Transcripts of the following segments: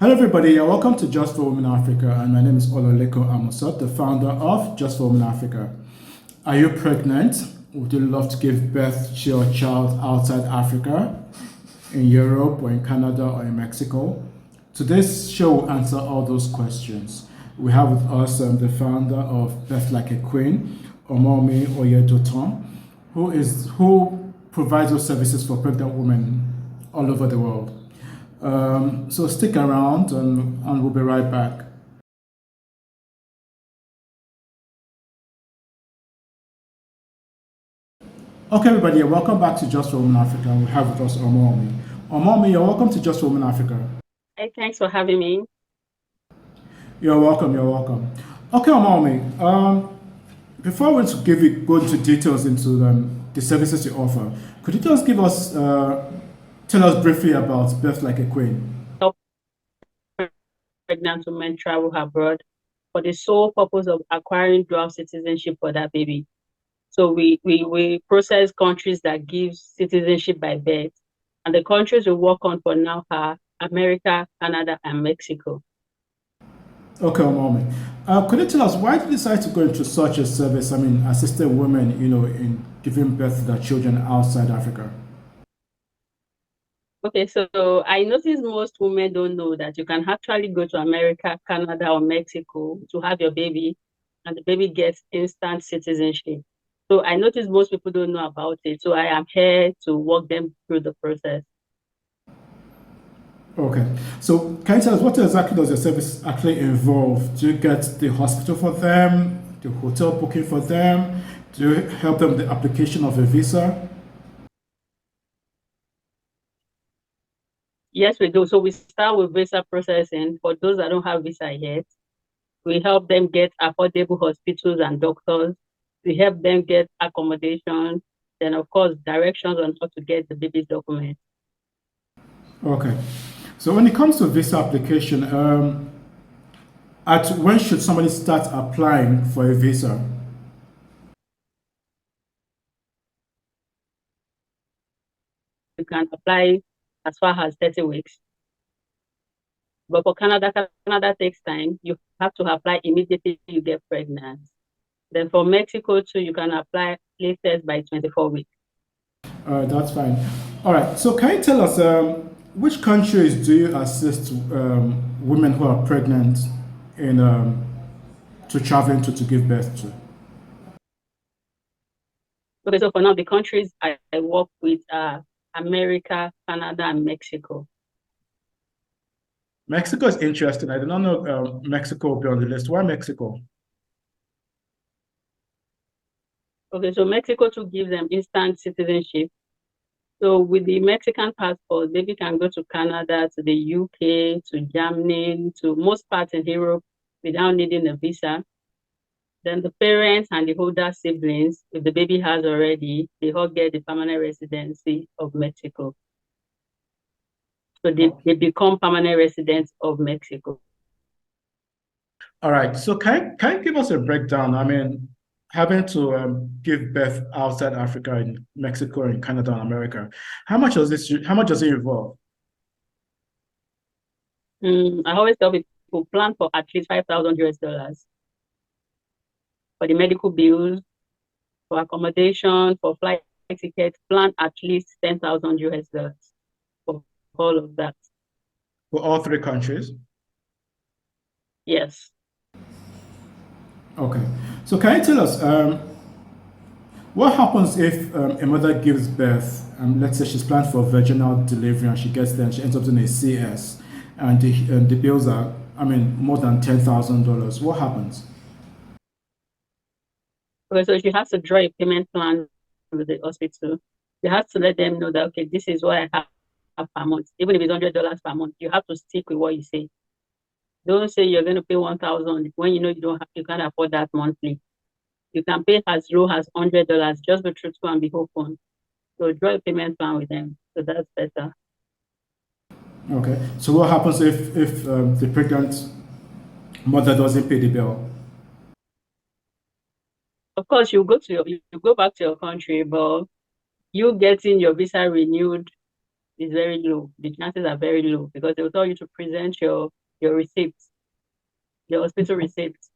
Hello, everybody. Welcome to Just for Women Africa. And my name is Ololeko Amosot, the founder of Just for Women Africa. Are you pregnant? Would you love to give birth to your child outside Africa, in Europe, or in Canada, or in Mexico? Today's show will answer all those questions. We have with us the founder of Birth Like a Queen, Omomi Oyedoton, who provides those services for pregnant women all over the world. So stick around and we'll be right back. Okay, everybody, welcome back to Just for Women Africa. We have with us Omomi. Omomi, you're welcome to Just for Women Africa. Hey, thanks for having me. You're welcome, you're welcome. Okay, Omomi, before we go into details into the services you offer, could you just tell us briefly about Birth Like a Queen? Help pregnant women travel abroad for the sole purpose of acquiring dual citizenship for that baby. So we process countries that give citizenship by birth. And the countries we work on for now are America, Canada, and Mexico. Okay, Omomi. Could you tell us why did you decide to go into such a service? I mean, assisting women, in giving birth to their children outside Africa. Okay, so I notice most women don't know that you can actually go to America, Canada, or Mexico to have your baby, and the baby gets instant citizenship. So I notice most people don't know about it. So I am here to walk them through the process. Okay. So can you tell us what exactly does your service actually involve? Do you get the hospital for them, the hotel booking for them? Do you help them with the application of a visa? Yes, we do. So we start with visa processing for those that don't have visa yet. We help them get affordable hospitals and doctors. We help them get accommodation. Then, of course, directions on how to get the baby's documents. Okay. So when it comes to visa application, at when should somebody start applying for a visa? You can apply as far as 30 weeks. But for Canada, Canada takes time. You have to apply immediately you get pregnant. Then for Mexico too, you can apply latest by 24 weeks. All right, that's fine. All right. So can you tell us which countries do you assist women who are pregnant in to travel to give birth to? Okay, so for now, the countries I work with are America, Canada, and Mexico. Mexico is interesting. I did not know Mexico will be on the list. Why Mexico? Okay, so Mexico to give them instant citizenship. So with the Mexican passport, baby can go to Canada, to the UK, to Germany, to most parts in Europe without needing a visa. Then the parents and the older siblings, if the baby has already, they all get the permanent residency of Mexico. So they become permanent residents of Mexico. All right. So can you give us a breakdown? I mean, having to give birth outside Africa, in Mexico, and Canada, and America, How much does it involve? I always tell people plan for at least 5,000 US dollars for the medical bills, for accommodation, for flight tickets, plan at least 10,000 US dollars for all of that. For all three countries? Yes. Okay. So can you tell us what happens if a mother gives birth, and let's say she's planned for vaginal delivery and she gets there and she ends up in a CS and the bills are, I mean, more than $10,000. What happens? Okay, so she has to draw a payment plan with the hospital. You have to let them know that, okay, this is what I have per month. Even if it's $100 per month, you have to stick with what you say. Don't say you're going to pay 1,000 when you know you can't afford that monthly. You can pay as low as $100. Just be truthful and be open. So draw a payment plan with them. So that's better. Okay. So what happens if the pregnant mother doesn't pay the bill? Of course, you go back to your country, but you getting your visa renewed is very low. The chances are very low because they will tell you to present your receipts, your hospital receipts.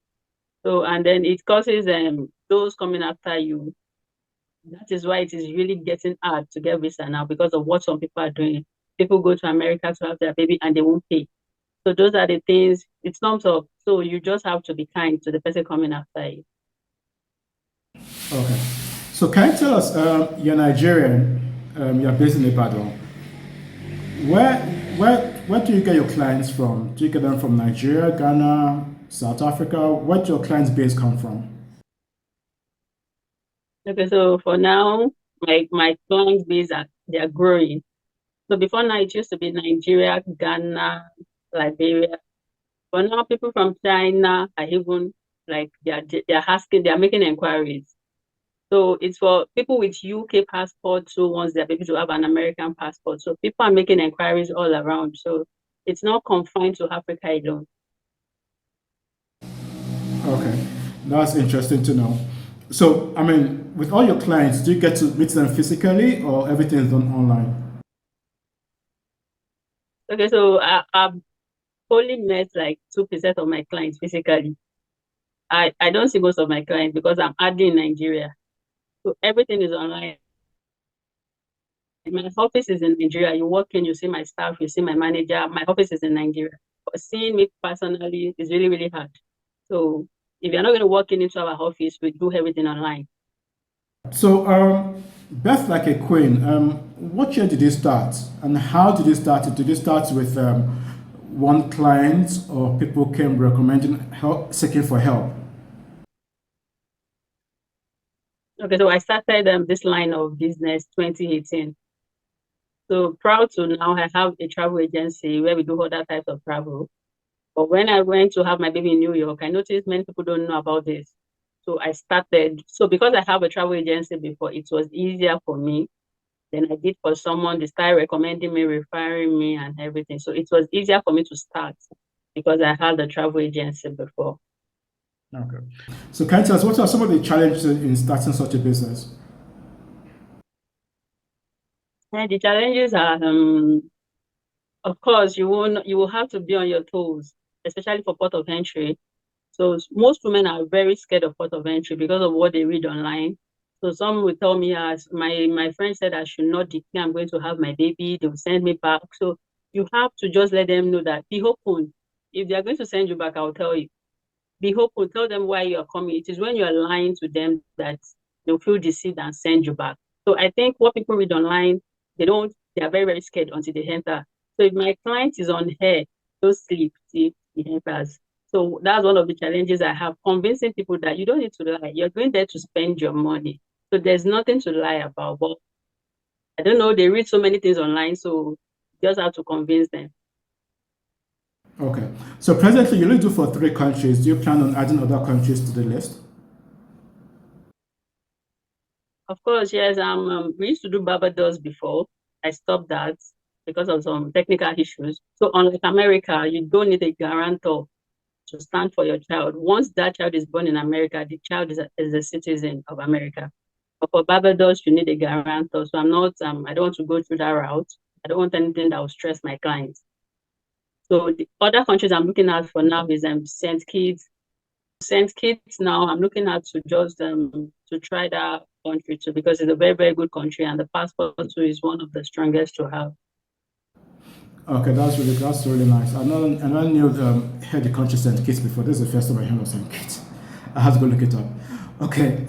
So and then it causes those coming after you. That is why it is really getting hard to get visa now because of what some people are doing. People go to America to have their baby and they won't pay. So those are the things. It's not up. So you just have to be kind to the person coming after you. Okay. So can you tell us, you're Nigerian, you're based in Ibadan. Where, where do you get your clients from? Do you get them from Nigeria, Ghana, South Africa? Where do your clients base come from? Okay, so for now, my client base are they are growing. So before now, it used to be Nigeria, Ghana, Liberia. But now people from China are even like they are asking, they are making inquiries. So it's for people with UK passports who wants their baby to have an American passport. So people are making inquiries all around. So it's not confined to Africa alone. Okay, that's interesting to know. So, I mean, with all your clients, do you get to meet them physically or everything is done online? Okay, so I've only met like 2% of my clients physically. I don't see most of my clients because I'm hardly in Nigeria. So everything is online. My office is in Nigeria. You walk in, you see my staff, you see my manager. My office is in Nigeria. But seeing me personally is really, really hard. So if you're not going to walk into our office, we do everything online. So, Beth Like a Queen, what year did you start and how did you start it? Did you start with one client or people came recommending help, seeking for help? Okay, so I started this line of business 2018. So proud to now I have a travel agency where we do other types of travel. But when I went to have my baby in New York, I noticed many people don't know about this. So I started. So because I have a travel agency before, it was easier for me than I did for someone. They started recommending me, referring me, and everything. So it was easier for me to start because I had a travel agency before. Okay. So, can you tell us what are some of the challenges in starting such a business? And the challenges are, of course, you will have to be on your toes, especially for port of entry. So most women are very scared of port of entry because of what they read online. So some will tell me, as my friend said, I should not declare I'm going to have my baby. They will send me back. So you have to just let them know that be open. If they are going to send you back, I'll tell you. Be open. Tell them why you are coming. It is when you are lying to them that they'll feel deceived and send you back. So I think what people read online, they are very, very scared until they enter. So if my client is on here, don't sleep till he enters. So that's one of the challenges I have, convincing people that you don't need to lie. You're going there to spend your money. So there's nothing to lie about. But I don't know, they read so many things online, so you just have to convince them. Okay. So, presently, you only do for 3 countries. Do you plan on adding other countries to the list? Of course, yes, we used to do Barbados before. I stopped that because of some technical issues. So unlike America, you don't need a guarantor to stand for your child. Once that child is born in America, the child is a citizen of America. But for Barbados, you need a guarantor. So I don't want to go through that route. I don't want anything that will stress my clients. So the other countries I'm looking at for now is St. Kitts. St. Kitts now, I'm looking at to just to try that country too because it's a very, very good country and the passport too is one of the strongest to have. Okay, that's really nice. I never knew heard the country Saint Kitts before. This is the first time I heard of Saint Kitts. I have to go look it up. Okay,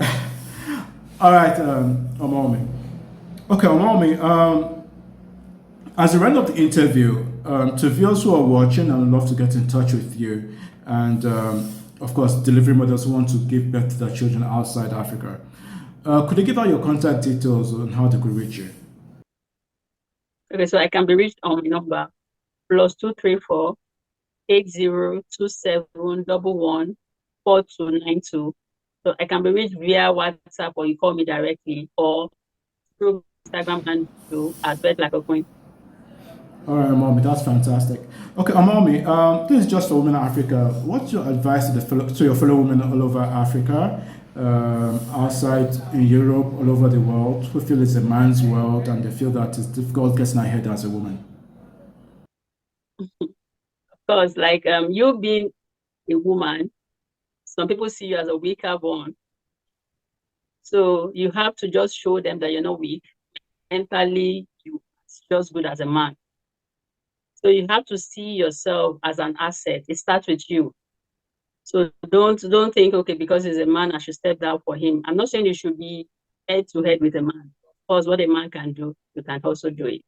all right, Omomi. Okay, Omomi. As a round of the interview, to viewers who are watching, I would love to get in touch with you, and of course, delivery mothers who want to give birth to their children outside Africa. Could you give out your contact details on how they could reach you? Okay, so I can be reached on my number +234 8027114292. So I can be reached via WhatsApp or you call me directly or through Instagram and as well like a coin. All right, Mommy, that's fantastic. Okay, Mommy, this is just for women in Africa. What's your advice to your fellow women all over Africa? outside in Europe, all over the world, who feel it's a man's world and they feel that it's difficult getting ahead as a woman. Because like you being a woman, some people see you as a weaker one. So you have to just show them that you're not weak. Mentally, you're just good as a man. So you have to see yourself as an asset. It starts with you. So don't think, okay, because he's a man, I should step down for him. I'm not saying you should be head to head with a man. Of course, what a man can do, you can also do it.